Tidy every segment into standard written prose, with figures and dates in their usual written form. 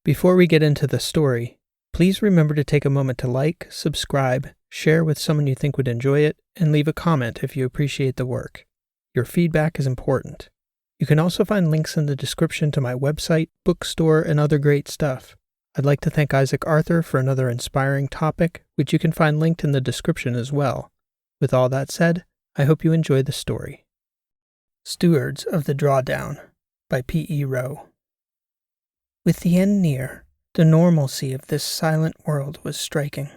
Before we get into the story, please remember to take a moment to like, subscribe, share with someone you think would enjoy it, and leave a comment if you appreciate the work. Your feedback is important. You can also find links in the description to my website, bookstore, and other great stuff. I'd like to thank Isaac Arthur for another inspiring topic, which you can find linked in the description as well. With all that said, I hope you enjoy the story. Stewards of the Drawdown by P.E. Rowe. With the end near, the normalcy of this silent world was striking.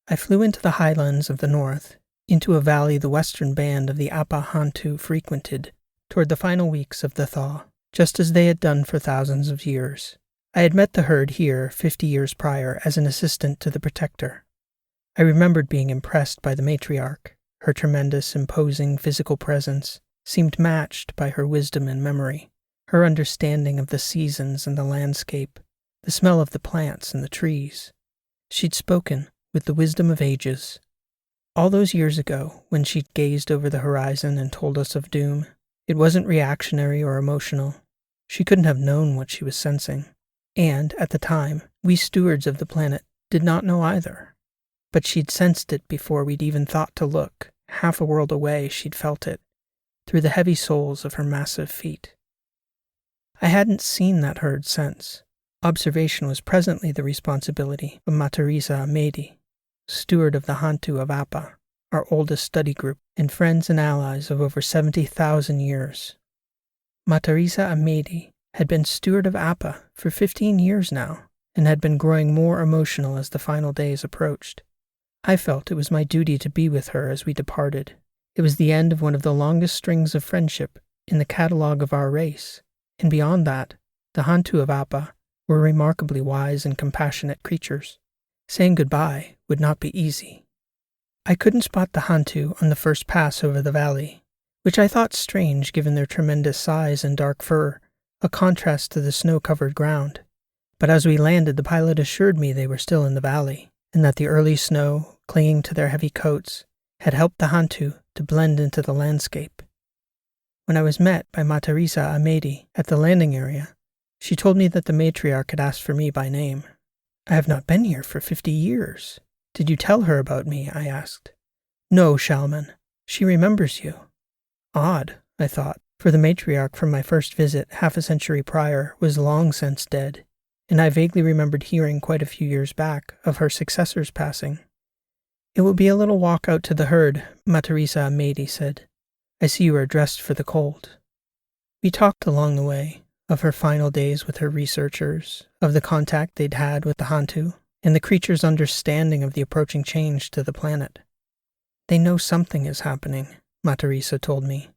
I flew into the highlands of the north, into a valley the western band of the Apa Hantu frequented toward the final weeks of the thaw, just as they had done for thousands of years. I had met the herd here 50 years prior as an assistant to the protector. I remembered being impressed by the matriarch. Her tremendous, imposing physical presence seemed matched by her wisdom and memory, her understanding of the seasons and the landscape, the smell of the plants and the trees. She'd spoken with the wisdom of ages. All those years ago, when she'd gazed over the horizon and told us of doom, it wasn't reactionary or emotional. She couldn't have known what she was sensing. And, at the time, we stewards of the planet did not know either. But she'd sensed it before we'd even thought to look. Half a world away, she'd felt it, through the heavy soles of her massive feet. I hadn't seen that herd since. Observation was presently the responsibility of Matarisa Amedi, steward of the Hantu of Apa, our oldest study group, and friends and allies of over 70,000 years. Matarisa Amedi had been steward of Apa for 15 years now, and had been growing more emotional as the final days approached. I felt it was my duty to be with her as we departed. It was the end of one of the longest strings of friendship in the catalogue of our race, and beyond that, the Hantu of Apa were remarkably wise and compassionate creatures. Saying goodbye would not be easy. I couldn't spot the Hantu on the first pass over the valley, which I thought strange given their tremendous size and dark fur, a contrast to the snow-covered ground. But as we landed, the pilot assured me they were still in the valley, and that the early snow, clinging to their heavy coats, had helped the Hantu to blend into the landscape. When I was met by Matarisa Amedi at the landing area, she told me that the matriarch had asked for me by name. I have not been here for 50 years. Did you tell her about me? I asked. No, Shalman. She remembers you. Odd, I thought, for the matriarch from my first visit half a century prior was long since dead, and I vaguely remembered hearing quite a few years back of her successor's passing. It will be a little walk out to the herd, Matarisa Amedi said. I see you are dressed for the cold. We talked along the way, of her final days with her researchers, of the contact they'd had with the Hantu, and the creature's understanding of the approaching change to the planet. They know something is happening, Matarisa told me.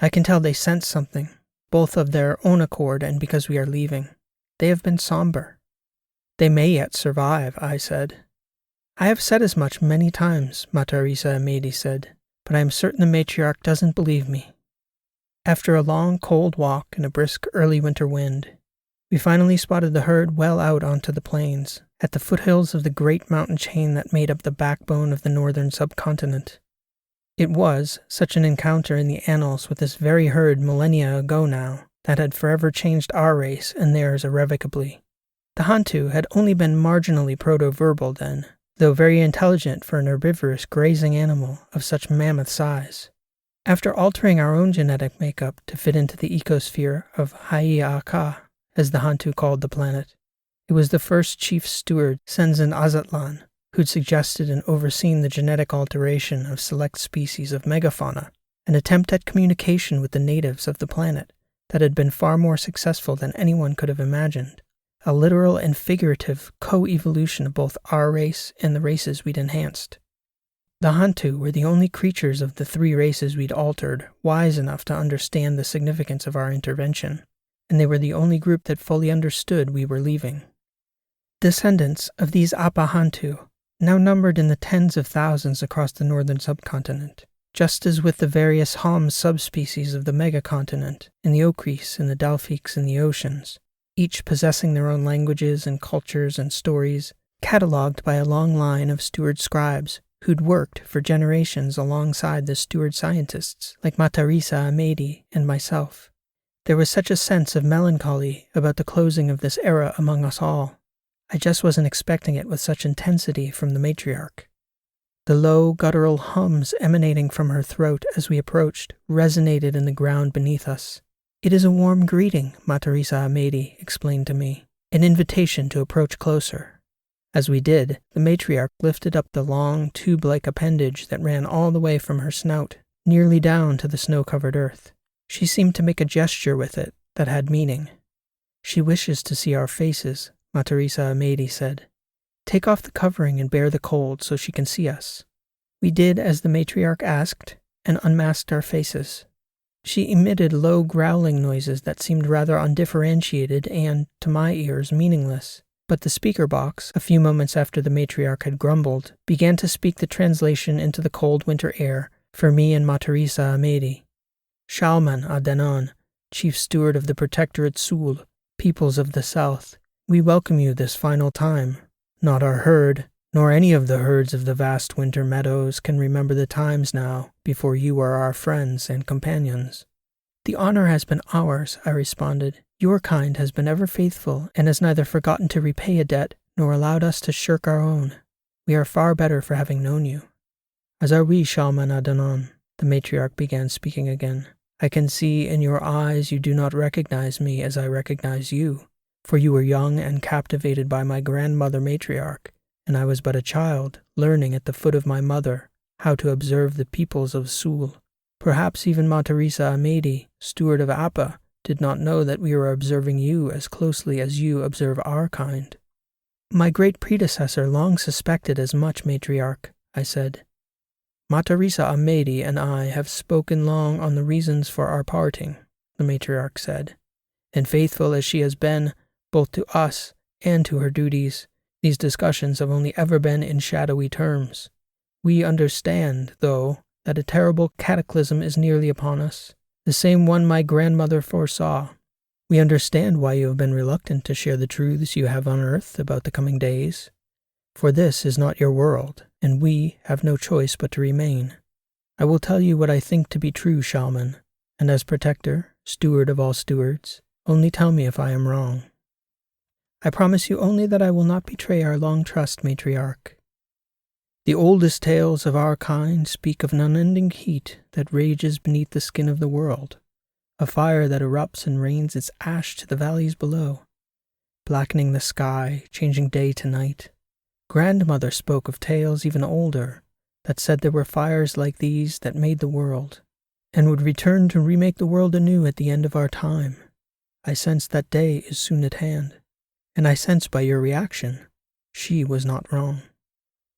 I can tell they sense something, both of their own accord and because we are leaving. They have been somber. They may yet survive, I said. I have said as much many times, Matarisa Amedi said, but I am certain the matriarch doesn't believe me. After a long, cold walk and a brisk early winter wind, we finally spotted the herd well out onto the plains, at the foothills of the great mountain chain that made up the backbone of the northern subcontinent. It was such an encounter in the annals with this very herd millennia ago now that had forever changed our race and theirs irrevocably. The Hantu had only been marginally proto-verbal then, though very intelligent for an herbivorous grazing animal of such mammoth size. After altering our own genetic makeup to fit into the ecosphere of Haiaka, as the Hantu called the planet, it was the first chief steward, Senzin Azatlan, who'd suggested and overseen the genetic alteration of select species of megafauna, an attempt at communication with the natives of the planet that had been far more successful than anyone could have imagined, a literal and figurative co-evolution of both our race and the races we'd enhanced. The Hantu were the only creatures of the three races we'd altered wise enough to understand the significance of our intervention, and they were the only group that fully understood we were leaving. Descendants of these Apa Hantu now numbered in the tens of thousands across the northern subcontinent, just as with the various Ham subspecies of the megacontinent, and the Okris and the Dalfiks in the oceans, each possessing their own languages and cultures and stories, catalogued by a long line of steward scribes who'd worked for generations alongside the steward scientists like Matarisa Amedi and myself. There was such a sense of melancholy about the closing of this era among us all. I just wasn't expecting it with such intensity from the matriarch. The low, guttural hums emanating from her throat as we approached resonated in the ground beneath us. "It is a warm greeting," Matarisa Amedi explained to me, "an invitation to approach closer." As we did, the matriarch lifted up the long, tube-like appendage that ran all the way from her snout, nearly down to the snow-covered earth. She seemed to make a gesture with it that had meaning. "She wishes to see our faces," Matarisa Amedi said. "Take off the covering and bear the cold so she can see us." We did as the matriarch asked, and unmasked our faces. She emitted low growling noises that seemed rather undifferentiated and, to my ears, meaningless. But the speaker box, a few moments after the matriarch had grumbled, began to speak the translation into the cold winter air for me and Matarisa Amedi. "Shalman Adanan, Chief Steward of the Protectorate Sul, peoples of the South, we welcome you this final time. Not our herd, nor any of the herds of the vast winter meadows can remember the times now before you were our friends and companions." "The honor has been ours," I responded. "Your kind has been ever faithful and has neither forgotten to repay a debt nor allowed us to shirk our own. We are far better for having known you." "As are we, Shalman Adanan," the matriarch began speaking again. "I can see in your eyes you do not recognize me as I recognize you, for you were young and captivated by my grandmother matriarch, and I was but a child, learning at the foot of my mother how to observe the peoples of Sul. Perhaps even Matarisa Amedi, steward of Appa, did not know that we were observing you as closely as you observe our kind." "My great predecessor long suspected as much, matriarch," I said. "Matarisa Amedi and I have spoken long on the reasons for our parting," the matriarch said, "and faithful as she has been, both to us and to her duties, these discussions have only ever been in shadowy terms. We understand, though, that a terrible cataclysm is nearly upon us, the same one my grandmother foresaw. We understand why you have been reluctant to share the truths you have unearthed about the coming days, for this is not your world, and we have no choice but to remain. I will tell you what I think to be true, Shalman, and as protector, steward of all stewards, only tell me if I am wrong." "I promise you only that I will not betray our long trust, matriarch. The oldest tales of our kind speak of an unending heat that rages beneath the skin of the world, a fire that erupts and rains its ash to the valleys below, blackening the sky, changing day to night. Grandmother spoke of tales even older that said there were fires like these that made the world, and would return to remake the world anew at the end of our time. I sense that day is soon at hand, and I sense by your reaction, she was not wrong.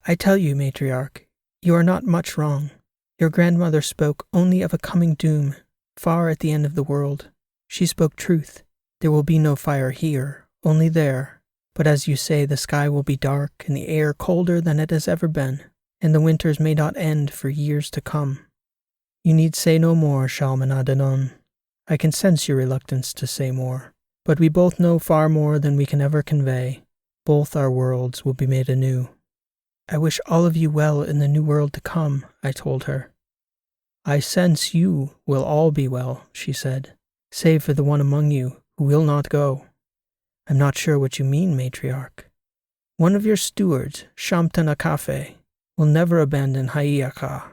I tell you, matriarch, you are not much wrong. Your grandmother spoke only of a coming doom, far at the end of the world. She spoke truth. There will be no fire here, only there. But as you say, the sky will be dark and the air colder than it has ever been, and the winters may not end for years to come. You need say no more, Shalman Adanon. I can sense your reluctance to say more, but we both know far more than we can ever convey. Both our worlds will be made anew." "I wish all of you well in the new world to come," I told her. "I sense you will all be well," she said, "save for the one among you who will not go." "I'm not sure what you mean, matriarch." "One of your stewards, Shamtan Akafe, will never abandon Hayaka."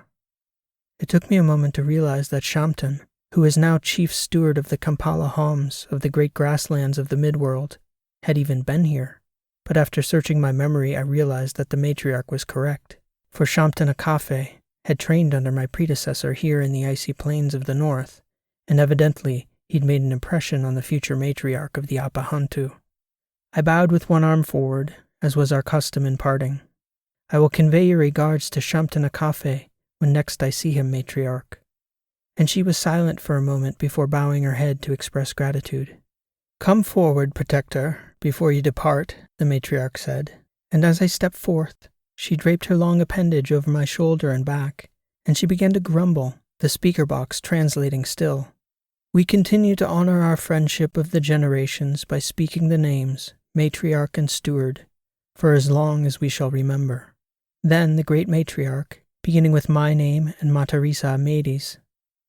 It took me a moment to realize that Shamtan, who is now chief steward of the Kampala Homs of the great grasslands of the Midworld, had even been here. But after searching my memory, I realized that the matriarch was correct, for Shamtan Akafe had trained under my predecessor here in the icy plains of the north, and evidently he'd made an impression on the future matriarch of the Apahantu. I bowed with one arm forward, as was our custom in parting. "I will convey your regards to Shamtan Akafe when next I see him, matriarch." And she was silent for a moment before bowing her head to express gratitude. "Come forward, protector, before you depart," the matriarch said, and as I stepped forth, she draped her long appendage over my shoulder and back, and she began to grumble, the speaker box translating still. "We continue to honor our friendship of the generations by speaking the names, matriarch and steward, for as long as we shall remember." Then the great matriarch, beginning with my name and Matarisa Amedi's,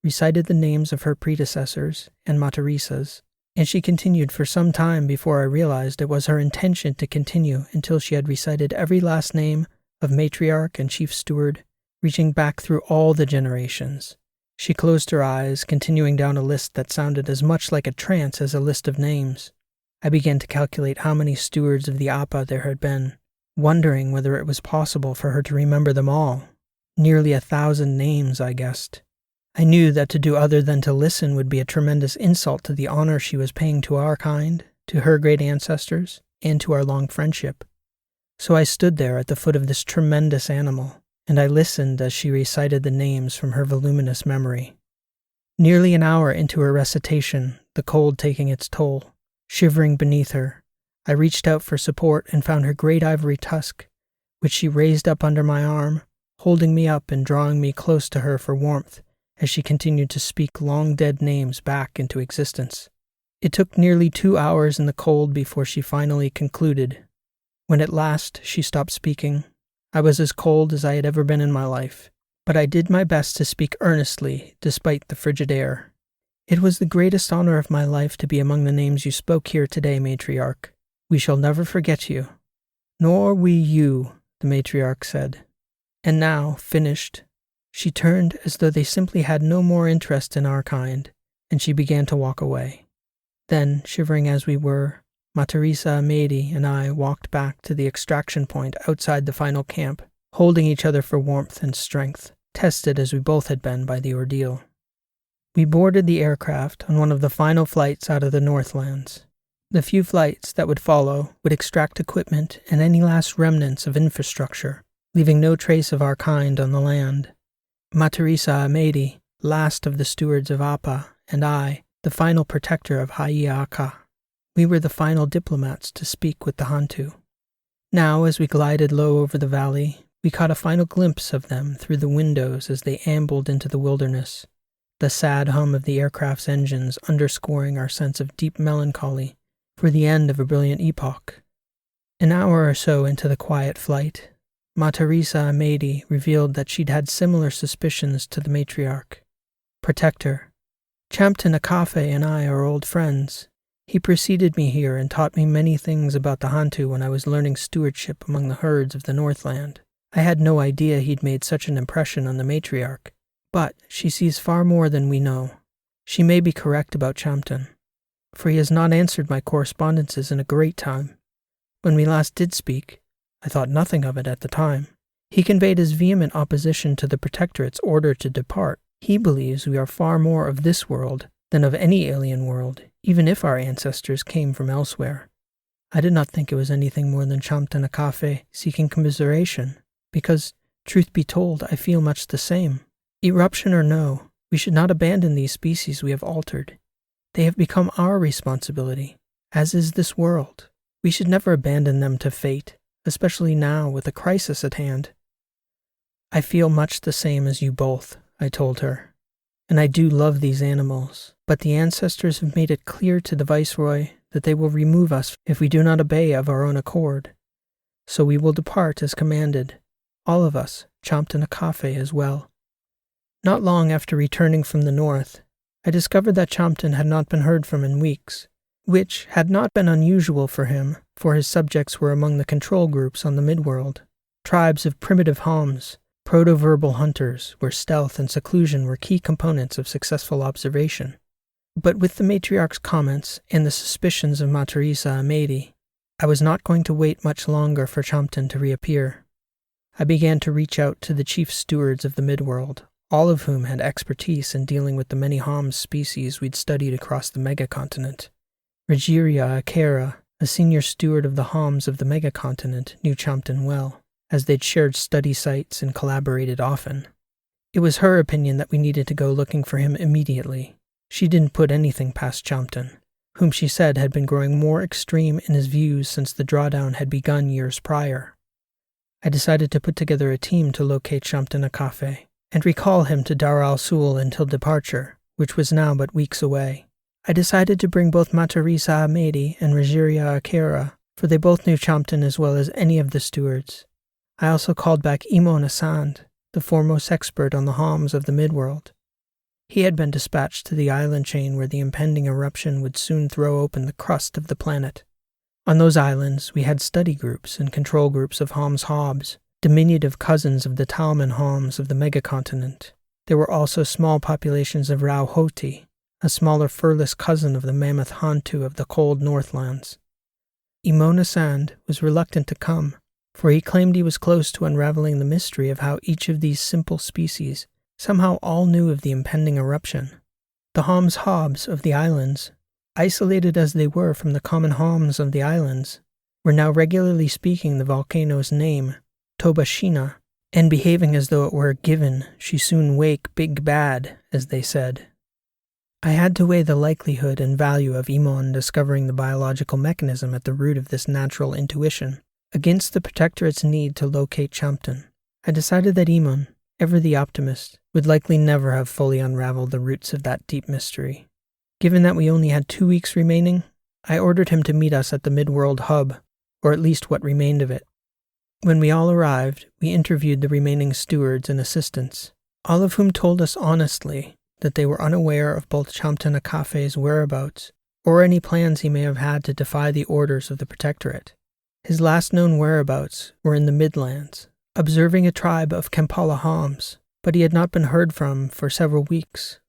recited the names of her predecessors and Matarisa's, and she continued for some time before I realized it was her intention to continue until she had recited every last name of matriarch and chief steward, reaching back through all the generations. She closed her eyes, continuing down a list that sounded as much like a trance as a list of names. I began to calculate how many stewards of the Appa there had been, wondering whether it was possible for her to remember them all. Nearly 1,000 names, I guessed. I knew that to do other than to listen would be a tremendous insult to the honor she was paying to our kind, to her great ancestors, and to our long friendship. So I stood there at the foot of this tremendous animal, and I listened as she recited the names from her voluminous memory. Nearly an hour into her recitation, the cold taking its toll, shivering beneath her, I reached out for support and found her great ivory tusk, which she raised up under my arm, holding me up and drawing me close to her for warmth as she continued to speak long-dead names back into existence. It took nearly 2 hours in the cold before she finally concluded. When at last she stopped speaking, I was as cold as I had ever been in my life, but I did my best to speak earnestly despite the frigid air. It was the greatest honor of my life to be among the names you spoke here today, matriarch. We shall never forget you. Nor we you, the matriarch said. And now, finished, she turned as though they simply had no more interest in our kind, and she began to walk away. Then, shivering as we were, Matarisa Amedi and I walked back to the extraction point outside the final camp, holding each other for warmth and strength, tested as we both had been by the ordeal. We boarded the aircraft on one of the final flights out of the Northlands. The few flights that would follow would extract equipment and any last remnants of infrastructure, leaving no trace of our kind on the land. Matarisa Amedi, last of the stewards of Appa, and I, the final protector of Haiaka. We were the final diplomats to speak with the Hantu. Now, as we glided low over the valley, we caught a final glimpse of them through the windows as they ambled into the wilderness, the sad hum of the aircraft's engines underscoring our sense of deep melancholy for the end of a brilliant epoch. An hour or so into the quiet flight, Matarisa Amedi revealed that she'd had similar suspicions to the matriarch. Protector, Champton Akafe and I are old friends. He preceded me here and taught me many things about the Hantu when I was learning stewardship among the herds of the Northland. I had no idea he'd made such an impression on the matriarch, but she sees far more than we know. She may be correct about Champton, for he has not answered my correspondences in a great time. When we last did speak, I thought nothing of it at the time. He conveyed his vehement opposition to the Protectorate's order to depart. He believes we are far more of this world than of any alien world, even if our ancestors came from elsewhere. I did not think it was anything more than Champton Akafe seeking commiseration, because, truth be told, I feel much the same. Eruption or no, we should not abandon these species we have altered. They have become our responsibility, as is this world. We should never abandon them to fate, especially now with a crisis at hand. I feel much the same as you both, I told her, and I do love these animals, but the ancestors have made it clear to the Viceroy that they will remove us if we do not obey of our own accord. So we will depart as commanded, all of us, Champton Akafe as well. Not long after returning from the north, I discovered that Champton had not been heard from in weeks, which had not been unusual for him, for his subjects were among the control groups on the midworld, tribes of primitive Homs, proto-verbal hunters, where stealth and seclusion were key components of successful observation. But with the matriarch's comments and the suspicions of Matarisa Amedi, I was not going to wait much longer for Champton to reappear. I began to reach out to the chief stewards of the midworld, all of whom had expertise in dealing with the many Homs species we'd studied across the megacontinent. Regiria Akera, a senior steward of the Homs of the megacontinent, knew Champton well, as they'd shared study sites and collaborated often. It was her opinion that we needed to go looking for him immediately. She didn't put anything past Champton, whom she said had been growing more extreme in his views since the drawdown had begun years prior. I decided to put together a team to locate Champton Akafe and recall him to Dar al-Sul until departure, which was now but weeks away. I decided to bring both Matarisa Amedi and Regiria Akera, for they both knew Champton as well as any of the stewards. I also called back Imo Nasand, the foremost expert on the Homs of the midworld. He had been dispatched to the island chain where the impending eruption would soon throw open the crust of the planet. On those islands, we had study groups and control groups of Homs Hobbs, diminutive cousins of the Talman Homs of the megacontinent. There were also small populations of Rauhoti, a smaller furless cousin of the mammoth Hantu of the cold Northlands. Imona Sand was reluctant to come, for he claimed he was close to unraveling the mystery of how each of these simple species somehow all knew of the impending eruption. The Homs Hobbs of the islands, isolated as they were from the common Homs of the islands, were now regularly speaking the volcano's name, Tobashina, and behaving as though it were a given she soon wake big bad, as they said. I had to weigh the likelihood and value of Imon discovering the biological mechanism at the root of this natural intuition against the Protectorate's need to locate Champton. I decided that Imon, ever the optimist, would likely never have fully unraveled the roots of that deep mystery. Given that we only had 2 weeks remaining, I ordered him to meet us at the Midworld Hub, or at least what remained of it. When we all arrived, we interviewed the remaining stewards and assistants, all of whom told us honestly that they were unaware of both Champton Akafe's whereabouts or any plans he may have had to defy the orders of the Protectorate. His last known whereabouts were in the Midlands, observing a tribe of Kampala Homs, but he had not been heard from for several weeks.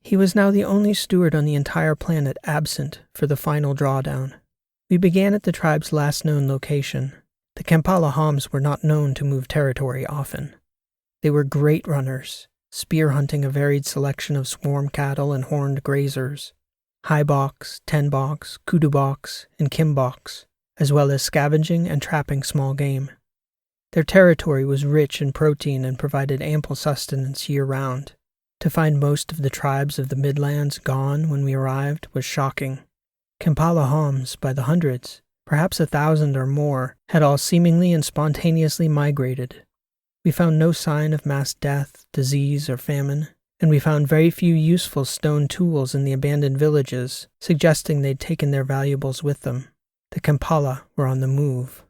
He was now the only steward on the entire planet absent for the final drawdown. We began at the tribe's last known location. The Kampala Homs were not known to move territory often. They were great runners, spear hunting a varied selection of swarm cattle and horned grazers, highboks, tenboks, kuduboks, and kimboks, as well as scavenging and trapping small game. Their territory was rich in protein and provided ample sustenance year-round. To find most of the tribes of the Midlands gone when we arrived was shocking. Kampala Homs, by the hundreds, perhaps 1,000 or more, had all seemingly and spontaneously migrated. We found no sign of mass death, disease, or famine, and we found very few useful stone tools in the abandoned villages, suggesting they'd taken their valuables with them. The Kampala were on the move.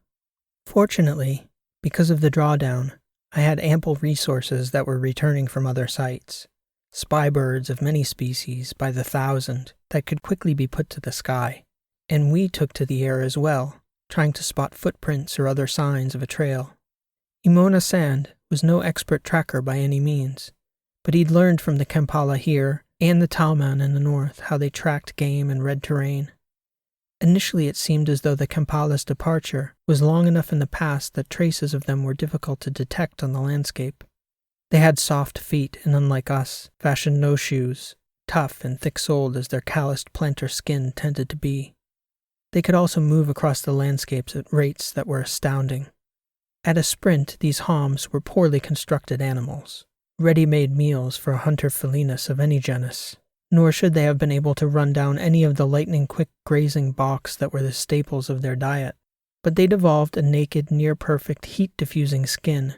Fortunately, because of the drawdown, I had ample resources that were returning from other sites. Spy birds of many species by the 1,000 that could quickly be put to the sky, and we took to the air as well, trying to spot footprints or other signs of a trail. Imona Sand was no expert tracker by any means, but he'd learned from the Kampala here and the Talman in the north how they tracked game and read terrain. Initially it seemed as though the Kampala's departure was long enough in the past that traces of them were difficult to detect on the landscape. They had soft feet and, unlike us, fashioned no shoes, tough and thick-soled as their calloused plantar skin tended to be. They could also move across the landscapes at rates that were astounding. At a sprint, these Homs were poorly constructed animals, ready-made meals for a hunter felinus of any genus, nor should they have been able to run down any of the lightning-quick grazing boks that were the staples of their diet. But they'd evolved a naked, near-perfect heat-diffusing skin,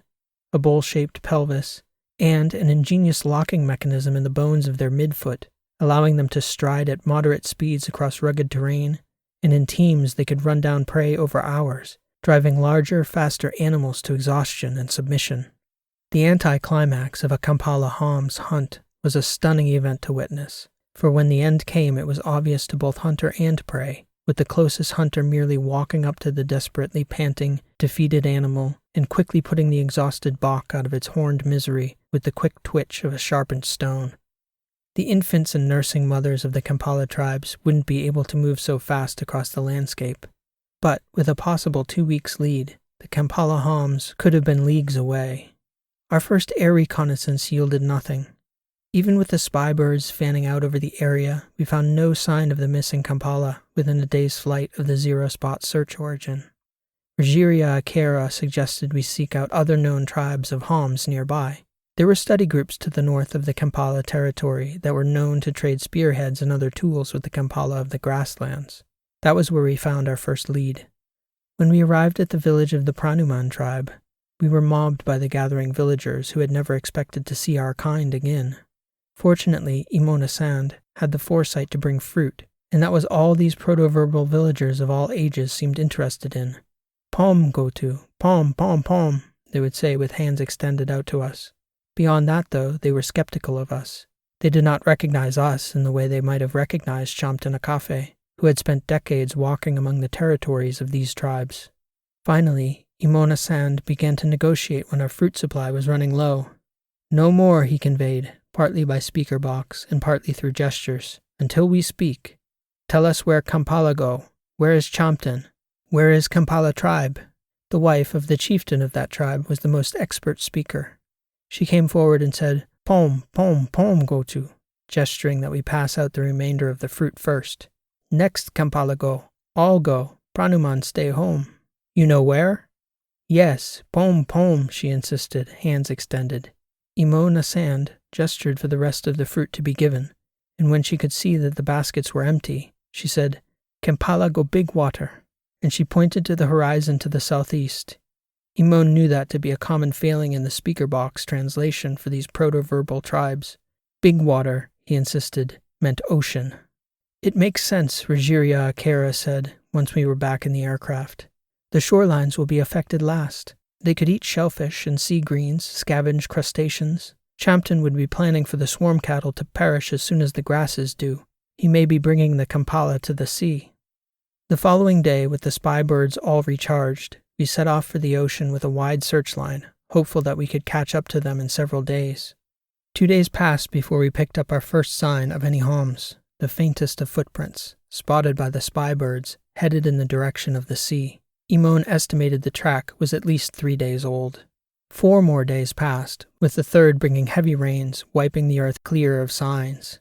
a bowl-shaped pelvis, and an ingenious locking mechanism in the bones of their midfoot, allowing them to stride at moderate speeds across rugged terrain, and in teams they could run down prey over hours, driving larger, faster animals to exhaustion and submission. The anticlimax of a Kampala Hom's hunt was a stunning event to witness, for when the end came it was obvious to both hunter and prey, with the closest hunter merely walking up to the desperately panting, defeated animal and quickly putting the exhausted bok out of its horned misery with the quick twitch of a sharpened stone. The infants and nursing mothers of the Kampala tribes wouldn't be able to move so fast across the landscape, but with a possible 2 weeks lead, the Kampala Homs could have been leagues away. Our first air reconnaissance yielded nothing. Even with the spy birds fanning out over the area, we found no sign of the missing Kampala within a day's flight of the zero-spot search origin. Rogeria Akera suggested we seek out other known tribes of Homs nearby. There were study groups to the north of the Kampala territory that were known to trade spearheads and other tools with the Kampala of the grasslands. That was where we found our first lead. When we arrived at the village of the Pranuman tribe, we were mobbed by the gathering villagers who had never expected to see our kind again. Fortunately, Imona Sand had the foresight to bring fruit, and that was all these proto-verbal villagers of all ages seemed interested in. "Pom, Gotu, pom, pom, pom," they would say with hands extended out to us. Beyond that, though, they were skeptical of us. They did not recognize us in the way they might have recognized Chamtanakafe, who had spent decades walking among the territories of these tribes. Finally, Imona-san began to negotiate when our fruit supply was running low. No more, he conveyed, partly by speaker box and partly through gestures, until we speak. Tell us where Kampala go. Where is Chamtan? Where is Kampala tribe? The wife of the chieftain of that tribe was the most expert speaker. She came forward and said, Pom, pom, pom go to, gesturing that we pass out the remainder of the fruit first. Next Kampala go. All go. Pranuman stay home. You know where? Yes, pom, pom, she insisted, hands extended. Imona-san gestured for the rest of the fruit to be given, and when she could see that the baskets were empty, she said, Kampala go big water, and she pointed to the horizon to the southeast. Imon knew that to be a common failing in the speaker box translation for these proto-verbal tribes. Big water, he insisted, meant ocean. It makes sense, Rogeria Akera said, once we were back in the aircraft. The shorelines will be affected last. They could eat shellfish and sea greens, scavenge crustaceans. Chamtan would be planning for the swarm cattle to perish as soon as the grasses do. He may be bringing the Kampala to the sea. The following day, with the spy birds all recharged, we set off for the ocean with a wide searchline, hopeful that we could catch up to them in several days. 2 days passed before we picked up our first sign of any homs, the faintest of footprints, spotted by the spy birds, headed in the direction of the sea. Imon estimated the track was at least 3 days old. 4 more days passed, with the third bringing heavy rains, wiping the earth clear of signs.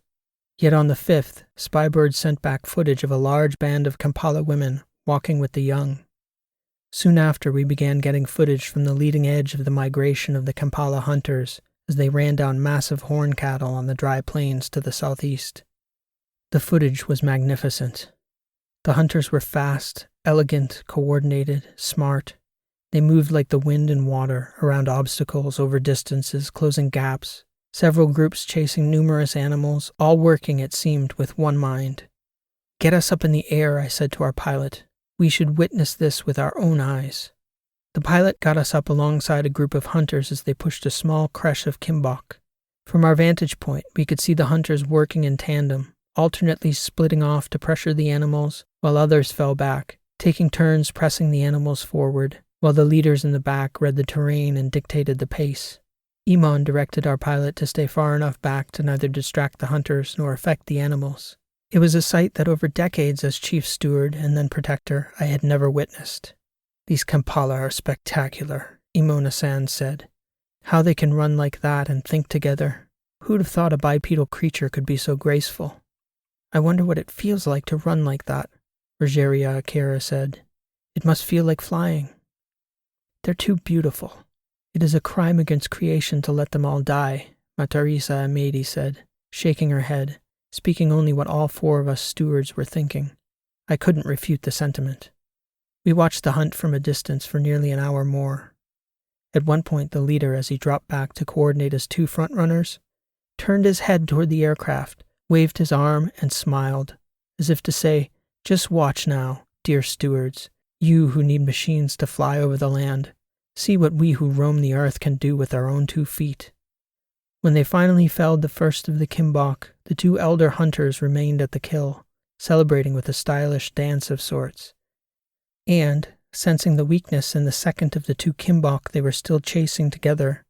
Yet on the 5th, spy birds sent back footage of a large band of Kampala women walking with the young. Soon after, we began getting footage from the leading edge of the migration of the Kampala hunters as they ran down massive horn cattle on the dry plains to the southeast. The footage was magnificent. The hunters were fast, elegant, coordinated, smart. They moved like the wind and water, around obstacles, over distances, closing gaps. Several groups chasing numerous animals, all working, it seemed, with one mind. Get us up in the air, I said to our pilot. We should witness this with our own eyes. The pilot got us up alongside a group of hunters as they pushed a small creche of kimbok. From our vantage point, we could see the hunters working in tandem, alternately splitting off to pressure the animals, while others fell back, taking turns pressing the animals forward, while the leaders in the back read the terrain and dictated the pace. Imon directed our pilot to stay far enough back to neither distract the hunters nor affect the animals. It was a sight that over decades as chief steward and then protector I had never witnessed. These Kampala are spectacular, Imona-san said. How they can run like that and think together. Who'd have thought a bipedal creature could be so graceful? I wonder what it feels like to run like that, Rogeria Akera said. It must feel like flying. They're too beautiful. It is a crime against creation to let them all die, Matarisa Amedi said, shaking her head, speaking only what all 4 of us stewards were thinking. I couldn't refute the sentiment. We watched the hunt from a distance for nearly an hour more. At one point, the leader, as he dropped back to coordinate his 2 front-runners, turned his head toward the aircraft, waved his arm, and smiled, as if to say, just watch now, dear stewards, you who need machines to fly over the land. See what we who roam the earth can do with our own 2 feet. When they finally felled the first of the kimbok, the 2 elder hunters remained at the kill, celebrating with a stylish dance of sorts. And, sensing the weakness in the second of the 2 kimbok they were still chasing together,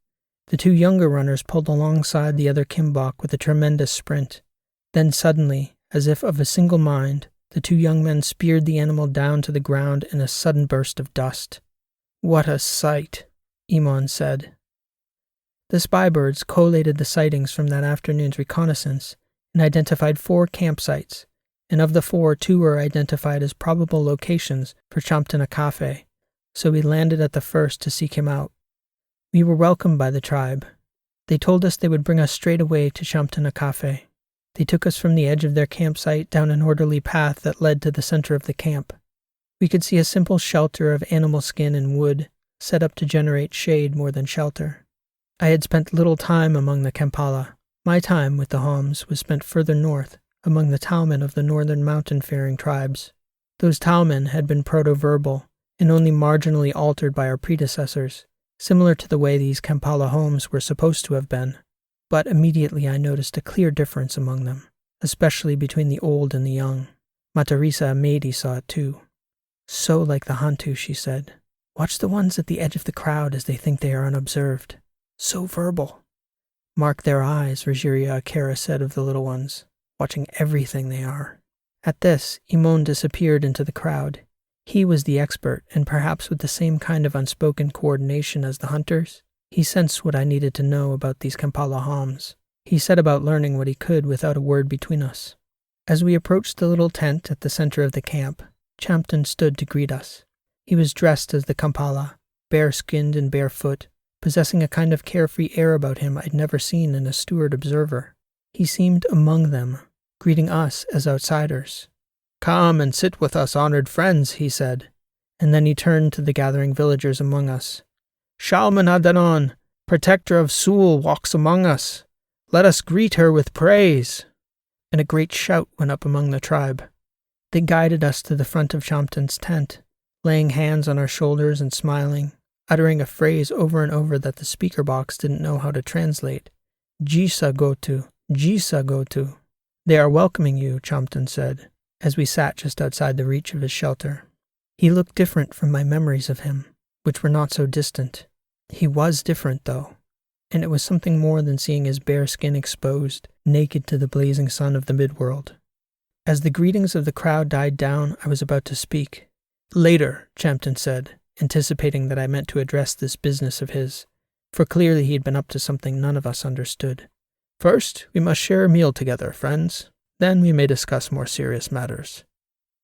the 2 younger runners pulled alongside the other kimbok with a tremendous sprint. Then suddenly, as if of a single mind, the 2 young men speared the animal down to the ground in a sudden burst of dust. What a sight, Imon said. The spy birds collated the sightings from that afternoon's reconnaissance and identified 4 campsites, and of the 4, 2 were identified as probable locations for Chamtanakafe, so we landed at the first to seek him out. We were welcomed by the tribe. They told us they would bring us straight away to Chamtanakafe. They took us from the edge of their campsite down an orderly path that led to the center of the camp. We could see a simple shelter of animal skin and wood, set up to generate shade more than shelter. I had spent little time among the Kampala. My time with the Homs was spent further north, among the Talmen of the northern mountain-faring tribes. Those Talmen had been proto-verbal, and only marginally altered by our predecessors, similar to the way these Kampala Homs were supposed to have been. but immediately I noticed a clear difference among them, especially between the old and the young. Matarisa Amedi saw it too. So like the Hantu, she said. Watch the ones at the edge of the crowd as they think they are unobserved. So verbal. Mark their eyes, Rogeria Akera said of the little ones, watching everything they are. At this, Imon disappeared into the crowd. He was the expert, and perhaps with the same kind of unspoken coordination as the hunters, he sensed what I needed to know about these Kampala Hams. He set about learning what he could without a word between us. As we approached the little tent at the center of the camp, Champton stood to greet us. He was dressed as the Kampala, bare-skinned and barefoot, possessing a kind of carefree air about him I'd never seen in a steward observer. He seemed among them, greeting us as outsiders. Come and sit with us, honored friends, he said, and then he turned to the gathering villagers among us. Shalman Adanon, protector of Sul, walks among us. Let us greet her with praise. And a great shout went up among the tribe. They guided us to the front of Champton's tent, laying hands on our shoulders and smiling, uttering a phrase over and over that the speaker box didn't know how to translate. Jisa Gotu, Jisa Gotu. They are welcoming you, Champton said, as we sat just outside the reach of his shelter. He looked different from my memories of him, which were not so distant. He was different, though, and it was something more than seeing his bare skin exposed, naked to the blazing sun of the midworld. As the greetings of the crowd died down, I was about to speak. Later, Champton said, anticipating that I meant to address this business of his, for clearly he had been up to something none of us understood. First, we must share a meal together, friends. Then we may discuss more serious matters.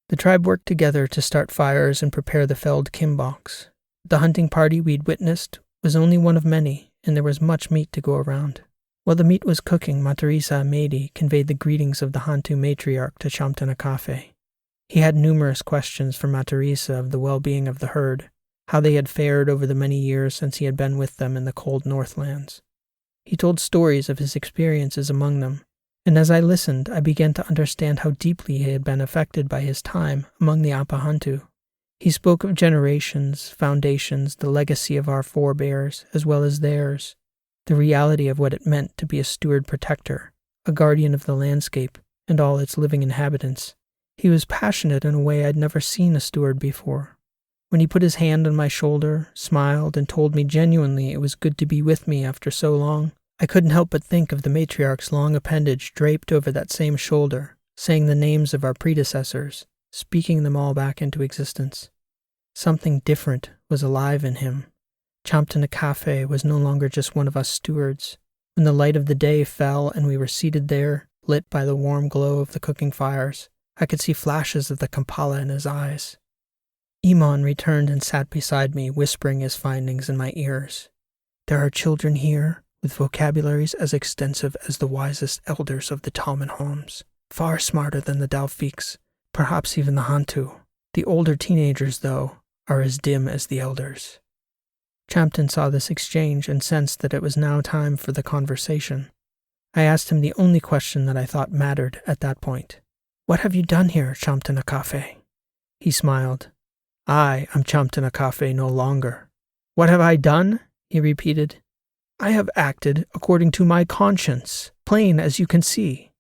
The tribe worked together to start fires and prepare the felled kimboks. The hunting party we'd witnessed was only one of many, and there was much meat to go around. While the meat was cooking, Matarisa Amedi conveyed the greetings of the Hantu matriarch to Champton Akafe. He had numerous questions for Matarisa of the well-being of the herd, how they had fared over the many years since he had been with them in the cold Northlands. He told stories of his experiences among them, and as I listened, I began to understand how deeply he had been affected by his time among the Apahantu. He spoke of generations, foundations, the legacy of our forebears, as well as theirs, the reality of what it meant to be a steward protector, a guardian of the landscape and all its living inhabitants. He was passionate in a way I'd never seen a steward before. When he put his hand on my shoulder, smiled, and told me genuinely it was good to be with me after so long, I couldn't help but think of the matriarch's long appendage draped over that same shoulder, saying the names of our predecessors, speaking them all back into existence. Something different was alive in him. Champton Akafe was no longer just one of us stewards. When the light of the day fell and we were seated there, lit by the warm glow of the cooking fires, I could see flashes of the Kampala in his eyes. Imon returned and sat beside me, whispering his findings in my ears. There are children here with vocabularies as extensive as the wisest elders of the Talman Homs, far smarter than the Dalfiks, perhaps even the Hantu. The older teenagers, though, are as dim as the elders. Champton saw this exchange and sensed that it was now time for the conversation. I asked him the only question that I thought mattered at that point. What have you done here, Champton Akafe? He smiled. I am Champton Akafe no longer. What have I done? He repeated. I have acted according to my conscience, plain as you can see.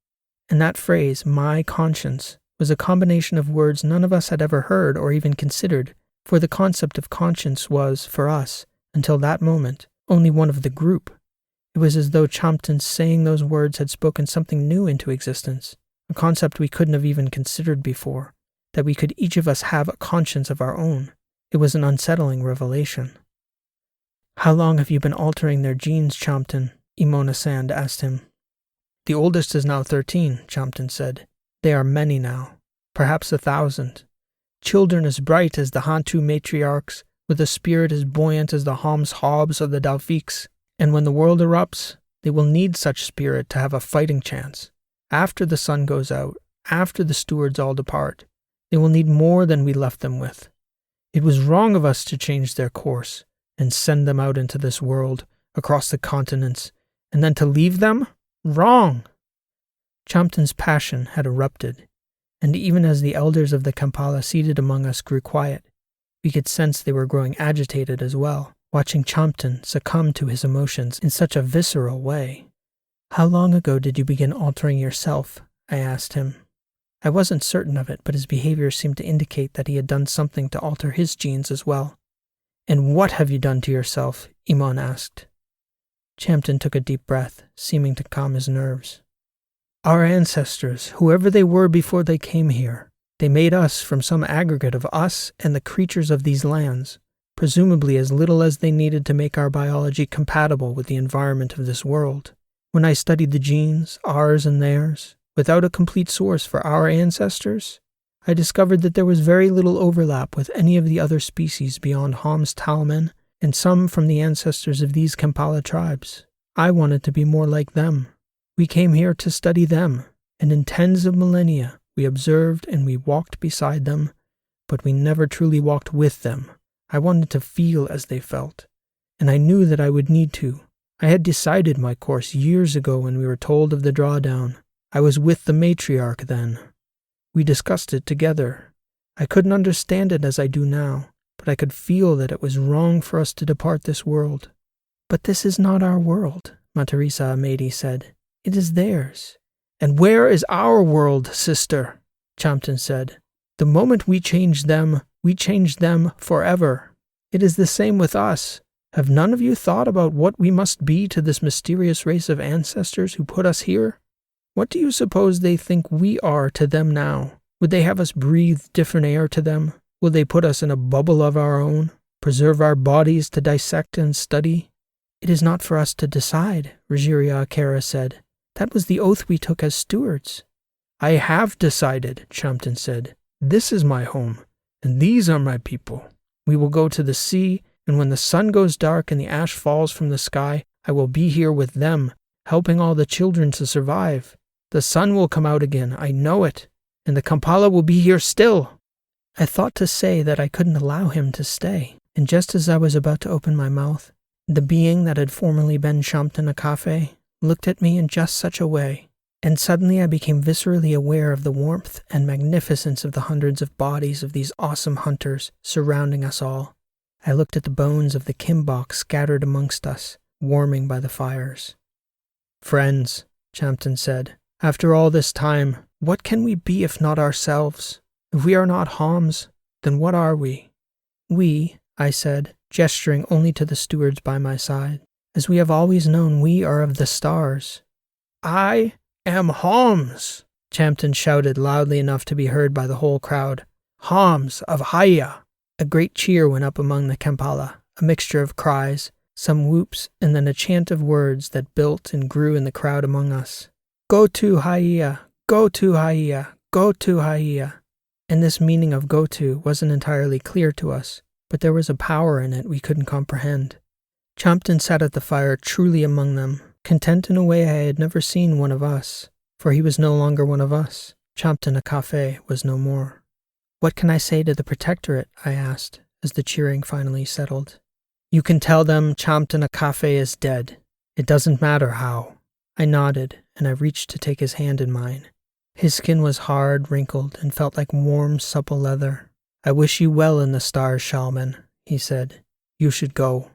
And that phrase, my conscience, was a combination of words none of us had ever heard or even considered, for the concept of conscience was, for us, until that moment, only one of the group. It was as though Champton saying those words had spoken something new into existence, a concept we couldn't have even considered before, that we could each of us have a conscience of our own. It was an unsettling revelation. How long have you been altering their genes, Champton? Imona Sand asked him. The oldest is now 13, Champton said. They are many now, perhaps 1,000. Children as bright as the Hantu matriarchs, with a spirit as buoyant as the Homs Hobbs of the Dalfiks, and when the world erupts, they will need such spirit to have a fighting chance. After the sun goes out, after the stewards all depart, they will need more than we left them with. It was wrong of us to change their course and send them out into this world, across the continents, and then to leave them? Wrong! Champton's passion had erupted, and even as the elders of the Kampala seated among us grew quiet, we could sense they were growing agitated as well, watching Champton succumb to his emotions in such a visceral way. "How long ago did you begin altering yourself?" I asked him. I wasn't certain of it, but his behavior seemed to indicate that he had done something to alter his genes as well. "And what have you done to yourself?" Iman asked. Champton took a deep breath, seeming to calm his nerves. "Our ancestors, whoever they were before they came here, they made us from some aggregate of us and the creatures of these lands, presumably as little as they needed to make our biology compatible with the environment of this world. When I studied the genes, ours and theirs, without a complete source for our ancestors, I discovered that there was very little overlap with any of the other species beyond Hom's Talman and some from the ancestors of these Kampala tribes. I wanted to be more like them. We came here to study them, and in tens of millennia we observed and we walked beside them, but we never truly walked with them. I wanted to feel as they felt, and I knew that I would need to. I had decided my course years ago when we were told of the Drawdown. I was with the matriarch then. We discussed it together. I couldn't understand it as I do now, but I could feel that it was wrong for us to depart this world." "But this is not our world," Matarisa Amedi said. "It is theirs." "And where is our world, sister?" Champton said. "The moment we change them forever. It is the same with us. Have none of you thought about what we must be to this mysterious race of ancestors who put us here? What do you suppose they think we are to them now? Would they have us breathe different air to them? Will they put us in a bubble of our own? Preserve our bodies to dissect and study?" "It is not for us to decide," Rogeria Akera said. "That was the oath we took as stewards." "I have decided," Champton said. "This is my home, and these are my people. We will go to the sea, and when the sun goes dark and the ash falls from the sky, I will be here with them, helping all the children to survive. The sun will come out again, I know it, and the Kampala will be here still." I thought to say that I couldn't allow him to stay, and just as I was about to open my mouth, the being that had formerly been Champton Akafe looked at me in just such a way, and suddenly I became viscerally aware of the warmth and magnificence of the hundreds of bodies of these awesome hunters surrounding us all. I looked at the bones of the Kimbok scattered amongst us, warming by the fires. "Friends," Champton said, "after all this time, what can we be if not ourselves? If we are not Homs, then what are we?" "We," I said, gesturing only to the stewards by my side. "As we have always known, we are of the stars." "I am Homs," Champton shouted loudly enough to be heard by the whole crowd. "Homs of Haya." A great cheer went up among the Kampala, a mixture of cries, some whoops, and then a chant of words that built and grew in the crowd among us. "Go to Haya! Go to Haya! Go to Haya!" And this meaning of "go to" wasn't entirely clear to us, but there was a power in it we couldn't comprehend. Champton sat at the fire truly among them, content in a way I had never seen one of us, for he was no longer one of us. Champton Akafe was no more. "What can I say to the Protectorate?" I asked, as the cheering finally settled. "You can tell them Champton Akafe is dead. It doesn't matter how." I nodded, and I reached to take his hand in mine. His skin was hard, wrinkled, and felt like warm, supple leather. "I wish you well in the stars, Shalman," he said. "You should go."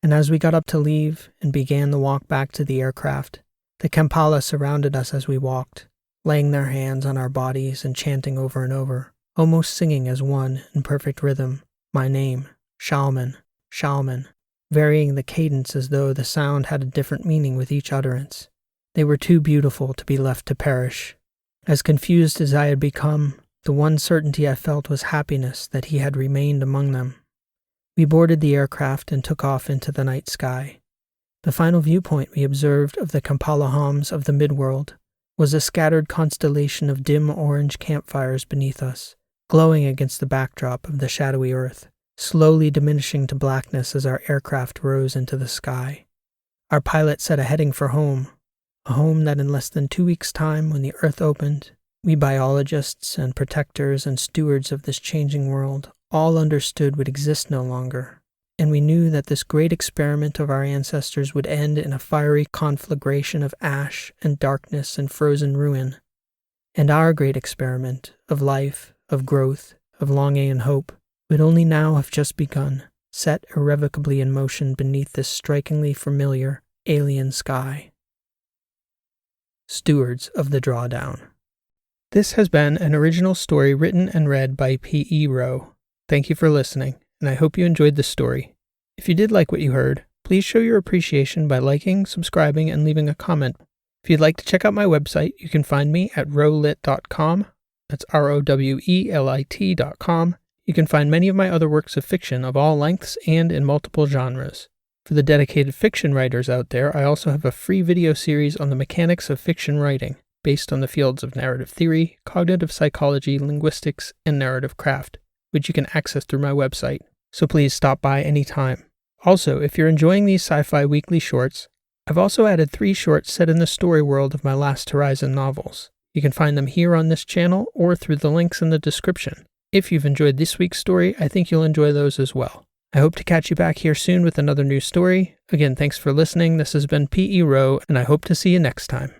And as we got up to leave and began the walk back to the aircraft, the Kampala surrounded us as we walked, laying their hands on our bodies and chanting over and over, almost singing as one in perfect rhythm, my name, Shalman, Shalman, varying the cadence as though the sound had a different meaning with each utterance. They were too beautiful to be left to perish. As confused as I had become, the one certainty I felt was happiness that he had remained among them. We boarded the aircraft and took off into the night sky. The final viewpoint we observed of the Kampala Homs of the midworld was a scattered constellation of dim orange campfires beneath us, glowing against the backdrop of the shadowy earth, slowly diminishing to blackness as our aircraft rose into the sky. Our pilot set a heading for home, a home that in less than 2 weeks' time, when the earth opened, we biologists and protectors and stewards of this changing world all understood would exist no longer, and we knew that this great experiment of our ancestors would end in a fiery conflagration of ash and darkness and frozen ruin. And our great experiment of life, of growth, of longing and hope would only now have just begun, set irrevocably in motion beneath this strikingly familiar alien sky. Stewards of the Drawdown. This has been an original story written and read by P.E. Rowe. Thank you for listening, and I hope you enjoyed the story. If you did like what you heard, please show your appreciation by liking, subscribing, and leaving a comment. If you'd like to check out my website, you can find me at rowlit.com. That's ROWELIT.com. You can find many of my other works of fiction of all lengths and in multiple genres. For the dedicated fiction writers out there, I also have a free video series on the mechanics of fiction writing, based on the fields of narrative theory, cognitive psychology, linguistics, and narrative craft, which you can access through my website. So please stop by anytime. Also, if you're enjoying these sci-fi weekly shorts, I've also added 3 shorts set in the story world of my Last Horizon novels. You can find them here on this channel or through the links in the description. If you've enjoyed this week's story, I think you'll enjoy those as well. I hope to catch you back here soon with another new story. Again, thanks for listening. This has been P.E. Rowe, and I hope to see you next time.